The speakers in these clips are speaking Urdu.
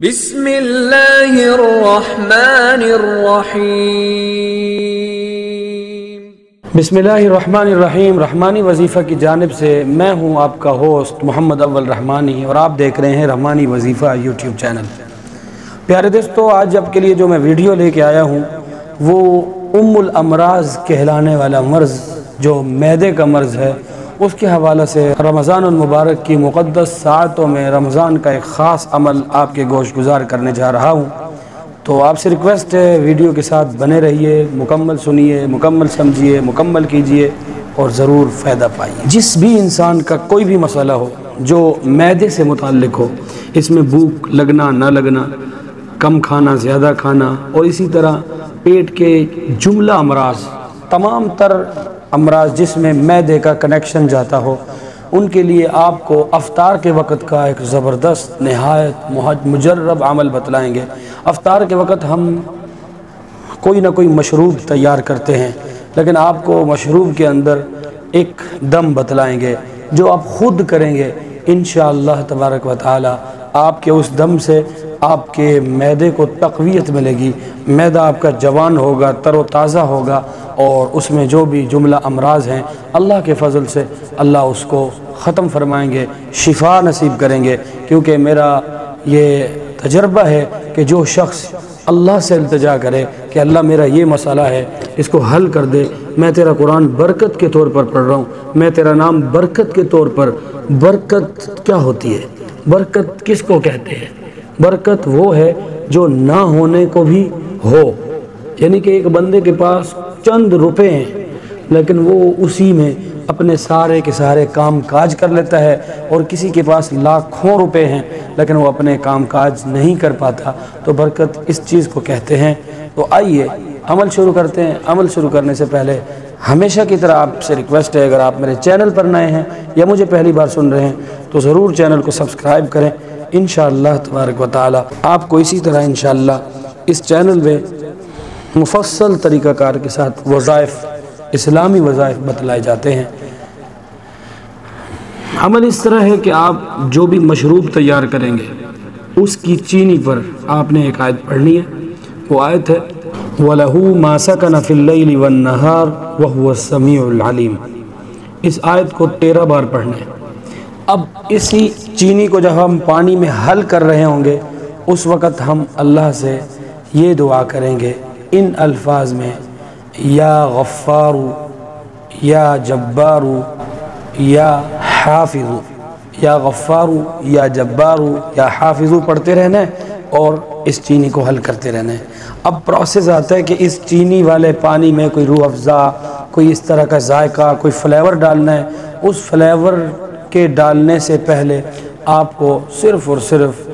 بسم اللہ الرحمن الرحیم۔ بسم اللہ الرحمن الرحیم۔ رحمانی وظیفہ کی جانب سے میں ہوں آپ کا ہوسٹ محمد اول رحمانی، اور آپ دیکھ رہے ہیں رحمانی وظیفہ یوٹیوب چینل۔ پیارے دوستو، آج آپ کے لیے جو میں ویڈیو لے کے آیا ہوں وہ ام الامراض کہلانے والا مرض جو معدے کا مرض ہے، اس کے حوالے سے رمضان المبارک کی مقدس ساعتوں میں رمضان کا ایک خاص عمل آپ کے گوش گزار کرنے جا رہا ہوں۔ تو آپ سے ریکویسٹ ہے ویڈیو کے ساتھ بنے رہیے، مکمل سنیے، مکمل سمجھیے، مکمل کیجیے اور ضرور فائدہ پائیے۔ جس بھی انسان کا کوئی بھی مسئلہ ہو جو معدے سے متعلق ہو، اس میں بھوک لگنا نہ لگنا، کم کھانا زیادہ کھانا، اور اسی طرح پیٹ کے جملہ امراض، تمام تر امراض جس میں معدے کا کنیکشن جاتا ہو، ان کے لیے آپ کو افطار کے وقت کا ایک زبردست نہایت مجرب عمل بتلائیں گے۔ افطار کے وقت ہم کوئی نہ کوئی مشروب تیار کرتے ہیں، لیکن آپ کو مشروب کے اندر ایک دم بتلائیں گے جو آپ خود کریں گے۔ انشاءاللہ تبارک و تعالی آپ کے اس دم سے آپ کے معدے کو تقویت ملے گی، معدہ آپ کا جوان ہوگا، تر و تازہ ہوگا، اور اس میں جو بھی جملہ امراض ہیں اللہ کے فضل سے اللہ اس کو ختم فرمائیں گے، شفا نصیب کریں گے۔ کیونکہ میرا یہ تجربہ ہے کہ جو شخص اللہ سے التجا کرے کہ اللہ میرا یہ مسئلہ ہے، اس کو حل کر دے، میں تیرا قرآن برکت کے طور پر پڑھ رہا ہوں، میں تیرا نام برکت کے طور پر۔ برکت کیا ہوتی ہے؟ برکت کس کو کہتے ہیں؟ برکت وہ ہے جو نہ ہونے کو بھی ہو، یعنی کہ ایک بندے کے پاس چند روپے ہیں لیکن وہ اسی میں اپنے سارے کے سارے کام کاج کر لیتا ہے، اور کسی کے پاس لاکھوں روپے ہیں لیکن وہ اپنے کام کاج نہیں کر پاتا، تو برکت اس چیز کو کہتے ہیں۔ تو آئیے عمل شروع کرتے ہیں۔ عمل شروع کرنے سے پہلے ہمیشہ کی طرح آپ سے ریکویسٹ ہے، اگر آپ میرے چینل پر نئے ہیں یا مجھے پہلی بار سن رہے ہیں تو ضرور چینل کو سبسکرائب کریں۔ انشاءاللہ تبارک و تعالی آپ کو اسی طرح انشاءاللہ اس چینل میں مفصل طریقہ کار کے ساتھ وظائف، اسلامی وظائف بتلائے جاتے ہیں۔ عمل اس طرح ہے کہ آپ جو بھی مشروب تیار کریں گے اس کی چینی پر آپ نے ایک آیت پڑھنی ہے۔ وہ آیت ہے وَلَهُ مَا سَكَنَ فِي اللَّيْلِ وَالنَّهَارِ وَهُوَ السَّمِيعُ الْعَلِيمُ۔ اس آیت کو 13 بار پڑھنا ہے۔ اب اسی چینی کو جب ہم پانی میں حل کر رہے ہوں گے اس وقت ہم اللہ سے یہ دعا کریں گے ان الفاظ میں، یا غفار یا جبار یا حافظ، یا غفار یا جبار یا حافظ پڑھتے رہنا ہے اور اس چینی کو حل کرتے رہنا ہے۔ اب پروسیس آتا ہے کہ اس چینی والے پانی میں کوئی روح افزا، کوئی اس طرح کا ذائقہ، کوئی فلیور ڈالنا ہے۔ اس فلیور کے ڈالنے سے پہلے آپ کو صرف اور صرف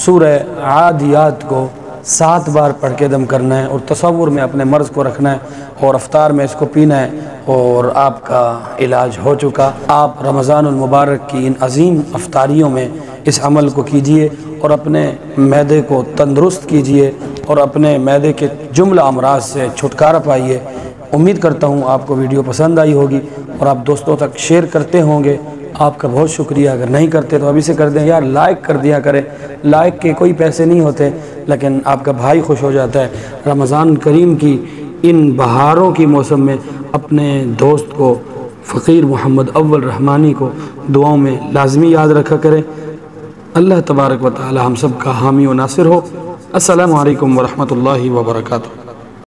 سورہ عادیات کو 7 بار پڑھ کے دم کرنا ہے، اور تصور میں اپنے مرض کو رکھنا ہے، اور افطار میں اس کو پینا ہے، اور آپ کا علاج ہو چکا۔ آپ رمضان المبارک کی ان عظیم افطاریوں میں اس عمل کو کیجئے اور اپنے معدے کو تندرست کیجئے اور اپنے معدے کے جملہ امراض سے چھٹکارا پائیے۔ امید کرتا ہوں آپ کو ویڈیو پسند آئی ہوگی اور آپ دوستوں تک شیئر کرتے ہوں گے۔ آپ کا بہت شکریہ۔ اگر نہیں کرتے تو ابھی سے کر دیں، یار لائک کر دیا کریں۔ لائک کے کوئی پیسے نہیں ہوتے لیکن آپ کا بھائی خوش ہو جاتا ہے۔ رمضان کریم کی ان بہاروں کی موسم میں اپنے دوست کو فقیر محمد اول رحمانی کو دعاؤں میں لازمی یاد رکھا کریں۔ اللہ تبارک و تعالی ہم سب کا حامی و ناصر ہو۔ السلام علیکم ورحمۃ اللہ وبرکاتہ۔